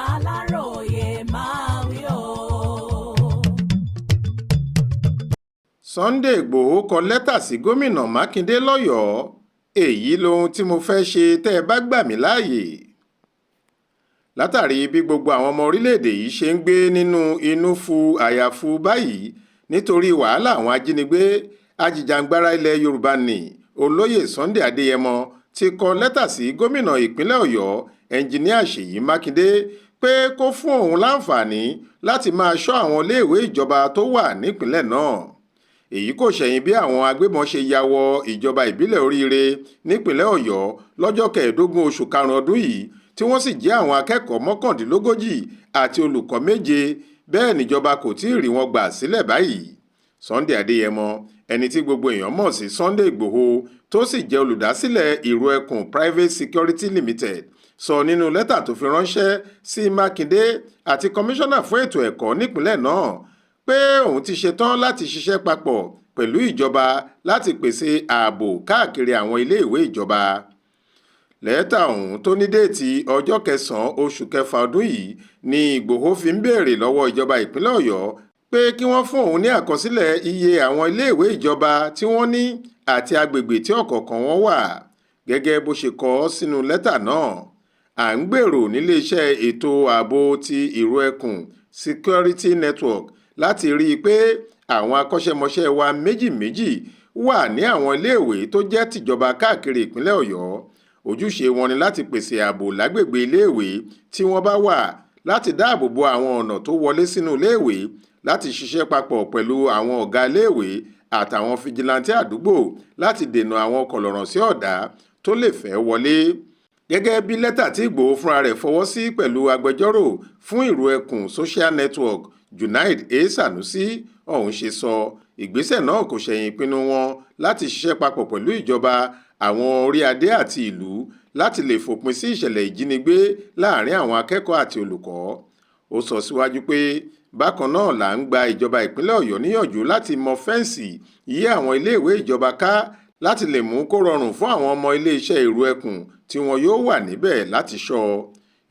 Aláròyé máa wí o. Sunday Ìgbòho kọ lẹ́tà sí gómìnà Mákindé lọ́yọ̀ọ́ èyí lohun tí mo fẹ́ ṣe tẹ́ ẹ bá gbà mí láàyè. Látàrí bí gbogbo àwọn ọmọ orílẹ̀-èdè yìí ṣe ń gbé nínú inú fu àyàfu báyìí nítorí wàhálà àwọn ajínigbé, ajìjàǹgbara ilẹ̀ Yorùbá ní olóyè Sunday Adéyẹmọ ti kọ lẹ́tà sí gómìnà ìpínlẹ̀ Ọ̀yọ́ ẹnjiníà Ṣèyí Mákindé pé kó fún òun láǹfààní láti máa ṣọ́ àwọn iléèwé ìjọba tó wà nípìnlẹ̀ náà. Èyí kò ṣẹ̀yìn bí àwọn agbébọn ṣe ya wọ ìjọba ìbílẹ̀ Oríire nípìnlẹ̀ Ọ̀yọ́ lọ́jọ́ 15 oṣù karùn-ún ọdún yìí tí wọ́n sì jí àwọn akẹ́kọ̀ọ́ 39 àti olùkọ́ 7, bẹ́ẹ̀ níjọba kò tí ì rí wọn gbà sílẹ̀ báyìí. Sunday Adéyẹmọ, ẹni tí gbogbo èèyàn mọ̀ sí Sunday Ìgbòho tó sì jẹ́ olùdásílẹ̀ Ìró Ẹkùn Private Security Limited, sọ nínú lẹ́tà tó fi ránṣẹ́ sí Mákindé àti kọmíṣánná fún ètò ẹ̀kọ́ nípìnlẹ̀ náà pé òun ti ṣetán láti ṣiṣẹ́ papọ̀ pẹ̀lú ìjọba láti pèsè ààbò káàkiri àwọn iléèwé ìjọba. Lẹ́tà ọ̀hún tó ní déètì ọjọ́ 9 oṣù kẹfà ọdún yìí ni Ìgbòho fi ń béèrè lọ́wọ́ ìjọba ìpínlẹ̀ Ọ̀yọ́ pé kí wọ́n fún òun ní àkọsílẹ̀ iye àwọn iléèwé ìjọba tí wọ́n ní àti agbègbè tí ọ̀kọ̀ọ̀kan wọn wà. Gẹ́gẹ́ bó ṣe kọ sínú lẹ́tà náà, à ń gbèrò níléeṣẹ́ ètò ààbò ti Ìró Ẹkùn Security Network láti rí i pé àwọn akọ́ṣẹ́mọṣẹ́ wa méjì wà ní àwọn iléèwé tó jẹ́ tìjọba káàkiri ìpínlẹ̀ Ọ̀yọ́. Ojúṣe wọn ni láti pèsè ààbò lágbègbè iléèwé tí wọ́n bá wà, láti dáàbò bo àwọn ọ̀nà tó wọlé sínú iléèwé, láti ṣiṣẹ́ papọ̀ pẹ̀lú àwọn ọ̀gá iléèwé àtàwọn fìjìláńtì àdúgbò láti dènà àwọn kọ̀lọ̀rọ̀ sí ọ̀dá tó lè fẹ́ wọlé. Gẹ́gẹ́ bí lẹ́tà tí Ìgbòho fúnra rẹ̀ fọwọ́ sí pẹ̀lú agbẹjọ́rò fún Ìró Ẹkùn Social Network Junaid A. Sanusi ọ̀hún ṣe sọ, ìgbésẹ̀ náà kò ṣẹ̀yìn ìpinnu wọn láti ṣiṣẹ́ papọ̀ pẹ̀lú ìjọba, àwọn orí adé àti ìlú láti lè fòpin sí ìṣẹ̀lẹ̀ ìjínigbé láàrin àwọn akẹ́kọ̀ọ́ àti olùkọ́. Ó sọ síwájú pé bákan náà là ń gba ìjọba ìpínlẹ̀ Ọ̀yọ́ níyànjú láti mọ fẹ́ǹsì yí àwọn iléèwé ìjọba ká láti lè mú kó rọrùn fún àwọn ọmọ iléeṣẹ́ Ìró Ẹkùn tí wọn yóò wà níbẹ̀ láti ṣọ́.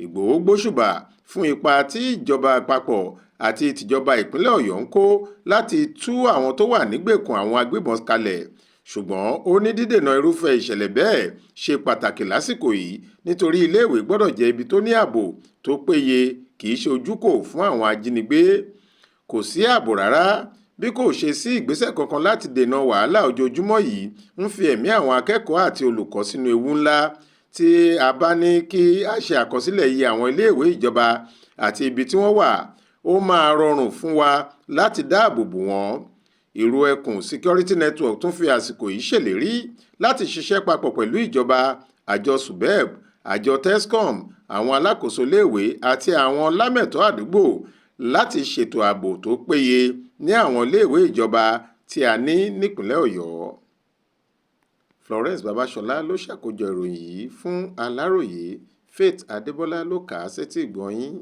Ìgbòho gbóṣùbà fún ipa tí ìjọba àpapọ̀ àti tìjọba ìpínlẹ̀ Ọ̀yọ́ ń kó láti tú àwọn tó wà nígbèkùn àwọn agbébọn kalẹ̀, ṣùgbọ́n ó ní dídènà irúfẹ́ ìṣẹ̀lẹ̀ bẹ́ẹ̀ ṣe pàtàkì lásìkò yìí nítorí iléèwé gbọ́dọ̀ jẹ́ ibi tó ní ààbò tó péye, kì í ṣe ojúkò fún àwọn ajínigbé. Kò sí ààbò rárá, bí kò ṣe sí ìgbésẹ̀ kankan láti dènà wàhálà ojoojúmọ́ yìí ń fi ẹ̀mí àwọn akẹ́kọ̀ọ́ àti olùkọ́ sínú ewu ńlá. Tí a bá ní kí a ṣe àkọsílẹ̀ iye àwọn iléèwé ìjọba àti ibi tí wọ́n wà, ó máa rọrùn fún wa láti dáàbò bò wọ́n. Ìró Ẹkùn Security Network tún fi àsìkò yìí ṣèlérí láti ṣiṣẹ́ papọ̀ pẹ̀lú ìjọba, àjọ SUBEB, àjọ TESCOM, àwọn alákòóso iléèwé àti àwọn lámẹ̀tọ́ àdúgbò láti ṣètò ààbò tó péye ní àwọn iléèwé ìjọba tí a ní nípìnlẹ̀ Ọ̀yọ́. Florence Babasola ló ṣàkójọ ìròyìn yìí fún Aláròyé. Faith Adébọ́lá ló kà á sétí ìgbọ́ yín.